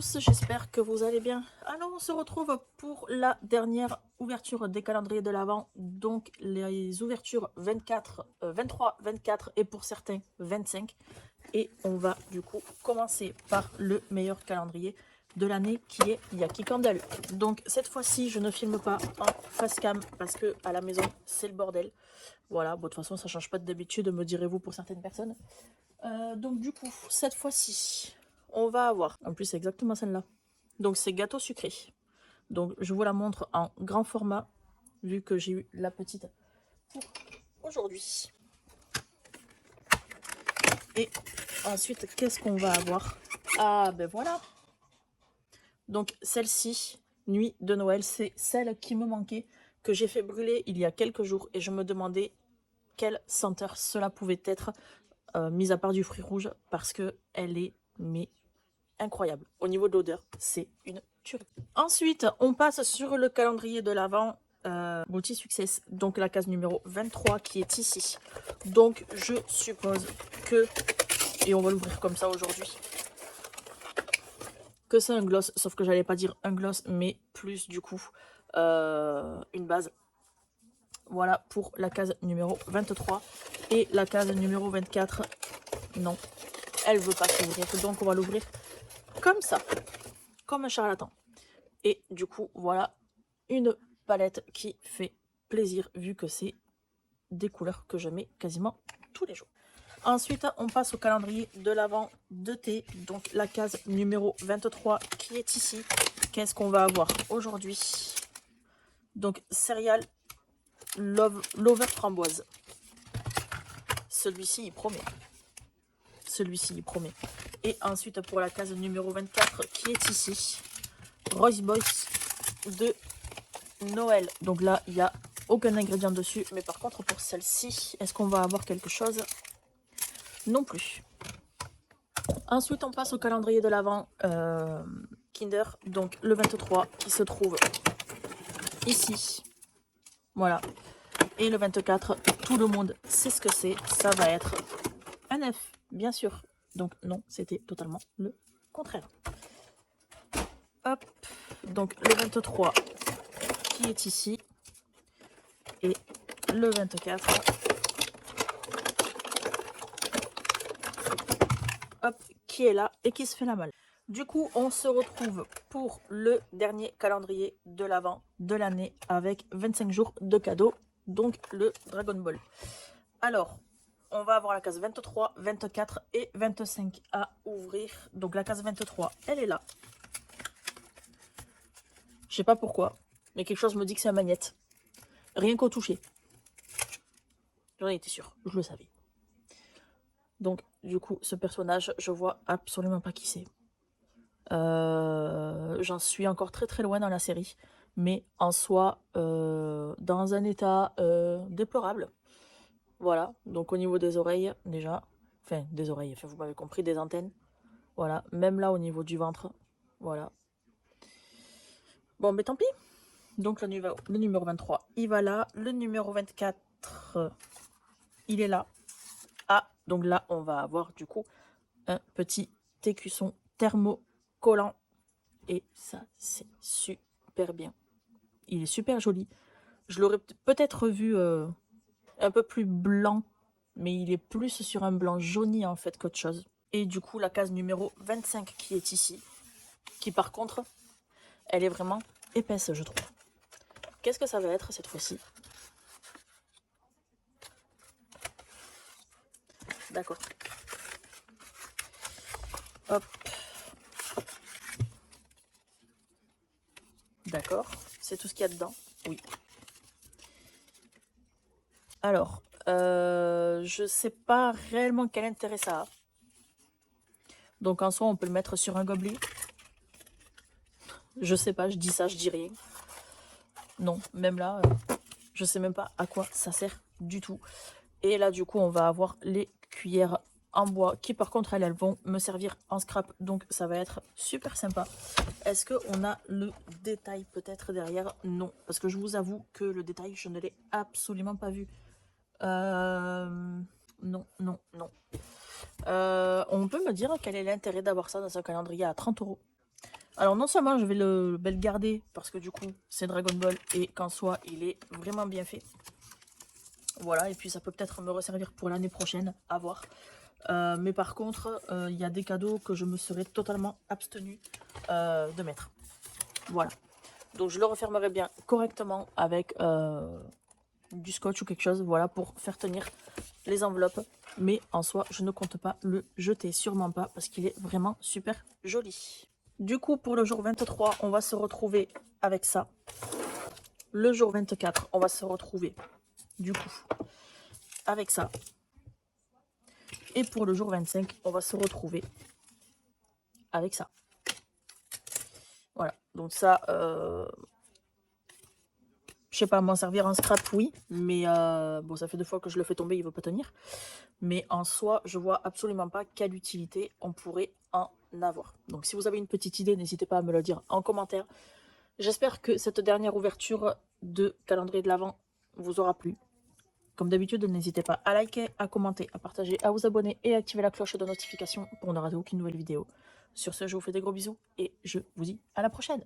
tous, j'espère que vous allez bien. Alors on se retrouve pour la dernière ouverture des calendriers de l'Avent, donc les ouvertures 24, 23, 24 et pour certains 25. Et on va du coup commencer par le meilleur calendrier de l'année qui est Yankee Candle. Donc cette fois-ci je ne filme pas en face cam parce que à la maison c'est le bordel. Voilà, bon, de toute façon ça change pas d'habitude, me direz-vous pour certaines personnes. Donc du coup cette fois-ci on va avoir, en plus c'est exactement celle-là, donc c'est gâteau sucré, donc je vous la montre en grand format vu que j'ai eu la petite pour aujourd'hui. Et ensuite qu'est-ce qu'on va avoir? Ah ben voilà, donc celle-ci, nuit de Noël, c'est celle qui me manquait, que j'ai fait brûler il y a quelques jours et je me demandais quelle senteur cela pouvait être, mis à part du fruit rouge, parce que elle est mais incroyable. Au niveau de l'odeur, c'est une tuerie. Ensuite, on passe sur le calendrier de l'Avent Multi Success, donc la case numéro 23 qui est ici. Donc, je suppose que, et on va l'ouvrir comme ça aujourd'hui, que c'est un gloss, sauf que j'allais pas dire un gloss, mais plus du coup une base. Voilà pour la case numéro 23. Et la case numéro 24, non, elle veut pas s'ouvrir, donc on va l'ouvrir comme ça, comme un charlatan. Et du coup, voilà une palette qui fait plaisir vu que c'est des couleurs que je mets quasiment tous les jours. Ensuite, on passe au calendrier de l'Avent de thé, donc la case numéro 23 qui est ici. Qu'est-ce qu'on va avoir aujourd'hui? Donc, céréales Lover framboise. Celui-ci, il promet. Celui-ci, il promet. Et ensuite, pour la case numéro 24 qui est ici, Royce Boys de Noël. Donc là, il n'y a aucun ingrédient dessus. Mais par contre, pour celle-ci, est-ce qu'on va avoir quelque chose? Non plus. Ensuite, on passe au calendrier de l'Avent Kinder. Donc le 23 qui se trouve ici. Voilà. Et le 24, tout le monde sait ce que c'est. Ça va être un œuf, bien sûr. Donc non, c'était totalement le contraire. Hop. Donc le 23 qui est ici. Et le 24. Hop, qui est là et qui se fait la malle. Du coup, on se retrouve pour le dernier calendrier de l'Avent de l'année avec 25 jours de cadeaux, donc le Dragon Ball. Alors, on va avoir la case 23, 24 et 25 à ouvrir. Donc la case 23, elle est là. Je sais pas pourquoi, mais quelque chose me dit que c'est un magnète. Rien qu'au toucher. J'en étais sûre, je le savais. Donc, du coup, ce personnage, je vois absolument pas qui c'est. J'en suis encore très très loin dans la série, mais en soi, dans un état déplorable. Voilà, donc au niveau des oreilles, déjà, enfin des oreilles, enfin, vous m'avez compris, des antennes. Voilà, même là au niveau du ventre, voilà. Bon, mais tant pis. Donc le numéro 23, il va là. Le numéro 24, il est là. Ah, donc là, on va avoir du coup un petit écusson thermocollant. Et ça, c'est super bien. Il est super joli. Je l'aurais peut-être vu un peu plus blanc, mais il est plus sur un blanc jauni en fait qu'autre chose. Et du coup, la case numéro 25 qui est ici, qui par contre, elle est vraiment épaisse, je trouve. Qu'est-ce que ça va être cette fois-ci? D'accord. Hop. D'accord. C'est tout ce qu'il y a dedans? Oui. Alors, je sais pas réellement quel intérêt ça a. Donc en soi, on peut le mettre sur un gobelet. Je sais pas, je dis ça, je dis rien. Non, même là, je sais même pas à quoi ça sert du tout. Et là, du coup, on va avoir les cuillères en bois qui, par contre, elles vont me servir en scrap. Donc, ça va être super sympa. Est-ce qu'on a le détail peut-être derrière? Non, parce que je vous avoue que le détail, je ne l'ai absolument pas vu. Non, non, non. On peut me dire quel est l'intérêt d'avoir ça dans un calendrier à 30 €? Alors non seulement je vais le garder parce que du coup c'est Dragon Ball et qu'en soi il est vraiment bien fait. Voilà, et puis ça peut peut-être me resservir pour l'année prochaine, à voir. Mais par contre, il y a des cadeaux que je me serais totalement abstenu de mettre. Voilà. Donc je le refermerai bien correctement avec du scotch ou quelque chose, voilà, pour faire tenir les enveloppes. Mais en soi, je ne compte pas le jeter, sûrement pas, parce qu'il est vraiment super joli. Du coup, pour le jour 23, on va se retrouver avec ça. Le jour 24, on va se retrouver, du coup, avec ça. Et pour le jour 25, on va se retrouver avec ça. Voilà, donc ça, je sais pas, m'en servir en scrap, oui, mais bon, ça fait 2 fois que je le fais tomber, il veut pas tenir. Mais en soi, je vois absolument pas quelle utilité on pourrait en avoir. Donc si vous avez une petite idée, n'hésitez pas à me le dire en commentaire. J'espère que cette dernière ouverture de calendrier de l'Avent vous aura plu. Comme d'habitude, n'hésitez pas à liker, à commenter, à partager, à vous abonner et à activer la cloche de notification pour ne rater aucune nouvelle vidéo. Sur ce, je vous fais des gros bisous et je vous dis à la prochaine.